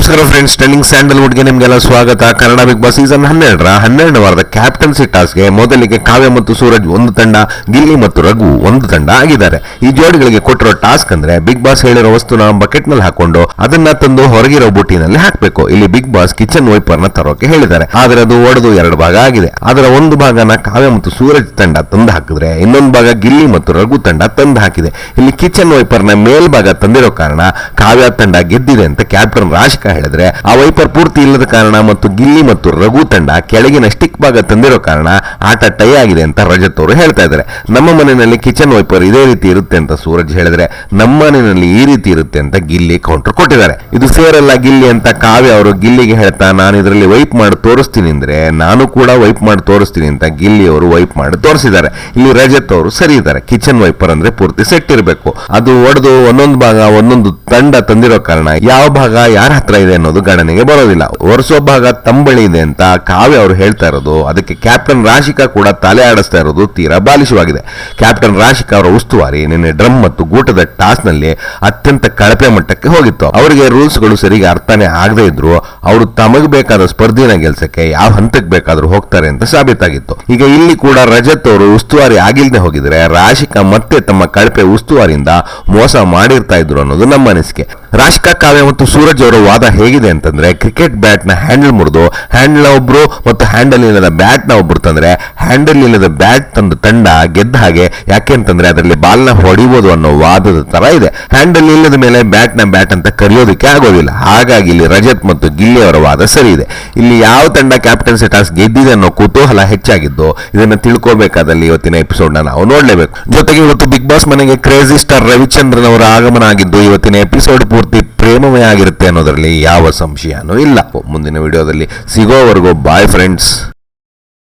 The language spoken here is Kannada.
ನಮಸ್ಕಾರ ಫ್ರೆಂಡ್ಸ್, ಟ್ರೆಂಡಿಂಗ್ ಸ್ಯಾಂಡಲ್ವುಡ್ಗೆ ನಿಮಗೆಲ್ಲ ಸ್ವಾಗತ. ಕನ್ನಡ ಬಿಗ್ ಬಾಸ್ ಸೀಸನ್ 12 ವಾರದ ಕ್ಯಾಪ್ಟನ್ಸಿ ಟಾಸ್ಕ್ಗೆ ಮೊದಲಿಗೆ ಕಾವ್ಯ ಮತ್ತು ಸೂರಜ್ ಒಂದು ತಂಡ, ಗಿಲ್ಲಿ ಮತ್ತು ರಘು ಒಂದು ತಂಡ ಆಗಿದ್ದಾರೆ. ಈ ಜೋಡಿಗಳಿಗೆ ಕೊಟ್ಟಿರೋ ಟಾಸ್ಕ್ ಅಂದ್ರೆ ಬಿಗ್ ಬಾಸ್ ಹೇಳಿರೋ ವಸ್ತುನ ಬಕೆಟ್ ನಲ್ಲಿ ಹಾಕೊಂಡು ಅದನ್ನ ತಂದು ಹೊರಗಿರೋ ಬುಟ್ಟಿನಲ್ಲಿ ಹಾಕಬೇಕು. ಇಲ್ಲಿ ಬಿಗ್ ಬಾಸ್ ಕಿಚನ್ ವೈಪರ್ ನ ತರೋಕೆ ಹೇಳಿದ್ದಾರೆ, ಆದ್ರೆ ಅದು ಒಡೆದು 2 ಭಾಗ ಆಗಿದೆ. ಅದರ ಒಂದು ಭಾಗನ ಕಾವ್ಯ ಮತ್ತು ಸೂರಜ್ ತಂಡ ತಂದು ಹಾಕಿದ್ರೆ ಇನ್ನೊಂದು ಭಾಗ ಗಿಲ್ಲಿ ಮತ್ತು ರಘು ತಂಡ ತಂದು ಹಾಕಿದೆ. ಇಲ್ಲಿ ಕಿಚನ್ ವೈಪರ್ ನ ಮೇಲ್ಭಾಗ ತಂದಿರೋ ಕಾರಣ ಕಾವ್ಯ ತಂಡ ಗೆದ್ದಿದೆ ಅಂತ ಕ್ಯಾಪ್ಟನ್ ರಾಶಿಕಾ ಹೇಳಿದ್ರೆ, ಆ ವೈಪರ್ ಪೂರ್ತಿ ಇಲ್ಲದ ಕಾರಣ ಮತ್ತು ಗಿಲ್ಲಿ ಮತ್ತು ರಘು ತಂಡ ಕೆಳಗಿನ ಸ್ಟಿಕ್ ಭಾಗ ತಂದಿರೋ ಕಾರಣ ಆಟ ಟೈ ಆಗಿದೆ ಅಂತ ರಜತ್ ಅವರು ಹೇಳ್ತಾ ಇದ್ದಾರೆ. ನಮ್ಮ ಮನೆಯಲ್ಲಿ ಕಿಚನ್ ವೈಪರ್ ಇದೇ ರೀತಿ ಇರುತ್ತೆ ಅಂತ ಸೂರಜ್ ಹೇಳಿದ್ರೆ, ನಮ್ಮ ಮನೆಯಲ್ಲಿ ಈ ರೀತಿ ಇರುತ್ತೆ ಅಂತ ಗಿಲ್ಲಿ ಕೌಂಟರ್ ಕೊಟ್ಟಿದ್ದಾರೆ. ಇದು ಫೇರ್ ಅಲ್ಲ ಗಿಲ್ಲಿ ಅಂತ ಕಾವ್ಯ ಅವರು ಗಿಲ್ಲಿಗೆ ಹೇಳ್ತಾ, ನಾನು ಇದರಲ್ಲಿ ವೈಪ್ ಮಾಡಿ ತೋರಿಸ್ತೀನಿ ಅಂದ್ರೆ ನಾನು ಕೂಡ ವೈಪ್ ಮಾಡಿ ತೋರಿಸ್ತೀನಿ ಅಂತ ಗಿಲ್ಲಿ ಅವರು ವೈಪ್ ಮಾಡಿ ತೋರಿಸಿದ್ದಾರೆ. ಇಲ್ಲಿ ರಜತ್ ಅವರು ಸರಿ ಇದ್ದಾರೆ. ಕಿಚನ್ ವೈಪರ್ ಅಂದ್ರೆ ಪೂರ್ತಿ ಸೆಟ್ ಇರಬೇಕು, ಅದು ಒಡೆದು ಒಂದೊಂದು ಭಾಗ ಒಂದೊಂದು ತಂಡ ತಂದಿರೋ ಕಾರಣ ಯಾವ ಭಾಗ ಯಾರ ಹತ್ರ ಇದೆ ಅನ್ನೋದು ಗಣನೆಗೆ ಬರೋದಿಲ್ಲ. ಒರೆಸೋ ಭಾಗ ತಂಬಳಿ ಇದೆ ಅಂತ ಕಾವ್ಯ ಅವರು ಹೇಳ್ತಾ ಇರೋದು, ಅದಕ್ಕೆ ಕ್ಯಾಪ್ಟನ್ ರಾಶಿಕಾ ಕೂಡ ತಲೆ ಆಡಿಸ್ತಾ ಇರೋದು ತೀರಾ ಬಾಲಿಶವಾಗಿದೆ. ಕ್ಯಾಪ್ಟನ್ ರಾಶಿಕಾ ಅವರ ಉಸ್ತುವಾರಿ ನಿನ್ನೆ ಡ್ರಮ್ ಮತ್ತು ಗೂಟದ ಟಾಸ್ ನಲ್ಲಿ ಅತ್ಯಂತ ಕಳಪೆ ಮಟ್ಟಕ್ಕೆ ಹೋಗಿತ್ತು. ಅವರಿಗೆ ರೂಲ್ಸ್ ಗಳು ಸರಿಗೆ ಅರ್ಥನೇ ಆಗದೆ ಇದ್ರು ಅವರು ತಮಗೆ ಬೇಕಾದ ಸ್ಪರ್ಧಿನ ಗೆಲ್ಸಕ್ಕೆ ಯಾವ ಹಂತಕ್ಕೆ ಬೇಕಾದ್ರೂ ಹೋಗ್ತಾರೆ ಅಂತ ಸಾಬೀತಾಗಿತ್ತು. ಈಗ ಇಲ್ಲಿ ಕೂಡ ರಜತ್ ಅವರು ಉಸ್ತುವಾರಿ ಆಗಿಲ್ದೆ ಹೋಗಿದ್ರೆ ರಾಶಿಕಾ ಮತ್ತೆ ತಮ್ಮ ಕಳಪೆ ಉಸ್ತುವಾರಿಯಿಂದ ಮೋಸ ಮಾಡಿರ್ತಾ ಇದ್ರು ಅನ್ನೋದು ನಮ್ಮ ಅನಿಸಿಕೆ. ರಾಶಿಕಾ, ಕಾವ್ಯ ಮತ್ತು ಸೂರಜ್ ಅವರ ವಾದ ಹೇಗಿದೆ ಅಂತಂದ್ರೆ, ಕ್ರಿಕೆಟ್ ಬ್ಯಾಟ್ ನ ಹ್ಯಾಂಡಲ್ ಮುರಿದು ಹ್ಯಾಂಡಲ್ ಒಬ್ರು ಮತ್ತು ಹ್ಯಾಂಡಲ್ ಇಲ್ಲದ ಬ್ಯಾಟ್ ನ ಒಬ್ರು ತಂದ್ರೆ ಹ್ಯಾಂಡಲ್ ಇಲ್ಲದ ಬ್ಯಾಟ್ ತಂದ ತಂಡ ಗೆದ್ದ ಹಾಗೆ. ಯಾಕೆಂತಂದ್ರೆ ಅದರಲ್ಲಿ ಬಾಲ್ ನ ಹೊಡಿಬಹುದು ಅನ್ನೋ ವಾದದ ತರ ಇದೆ. ಹ್ಯಾಂಡಲ್ ಇಲ್ಲದ ಮೇಲೆ ಬ್ಯಾಟ್ ನ ಬ್ಯಾಟ್ ಅಂತ ಕರೆಯೋದಕ್ಕೆ ಆಗೋದಿಲ್ಲ. ಹಾಗಾಗಿ ಇಲ್ಲಿ ರಜತ್ ಮತ್ತು ಗಿಲ್ಲಿ ಅವರ ವಾದ ಸರಿ ಇದೆ. ಇಲ್ಲಿ ಯಾವ ತಂಡ ಕ್ಯಾಪ್ಟನ್ಸಿ ಟಾಸ್ಕ್ ಗೆದ್ದಿದೆ ಅನ್ನೋ ಕುತೂಹಲ ಹೆಚ್ಚಾಗಿದ್ದು, ಇದನ್ನ ತಿಳ್ಕೋಬೇಕಾದಲ್ಲಿ ಇವತ್ತಿನ ಎಪಿಸೋಡ್ ನ ನಾವು ನೋಡ್ಲೇಬೇಕು. ಜೊತೆಗೆ ಇವತ್ತು ಬಿಗ್ ಬಾಸ್ ಮನೆಗೆ ಕ್ರೇಜಿ ಸ್ಟಾರ್ ರವಿಚಂದ್ರನ್ ಅವರ ಆಗಮನ ಆಗಿದ್ದು, ಇವತ್ತಿನ ಎಪಿಸೋಡ್ ಪೂರ್ತಿ ಪ್ರೇಮಮಯ ಆಗಿರುತ್ತೆ ಅನ್ನೋದರಲ್ಲಿ ಯಾವ ಸಂಶಯನೂ ಇಲ್ಲ. ಮುಂದಿನ ವಿಡಿಯೋದಲ್ಲಿ ಸಿಗೋವರೆಗೂ ಬಾಯ್ ಫ್ರೆಂಡ್ಸ್.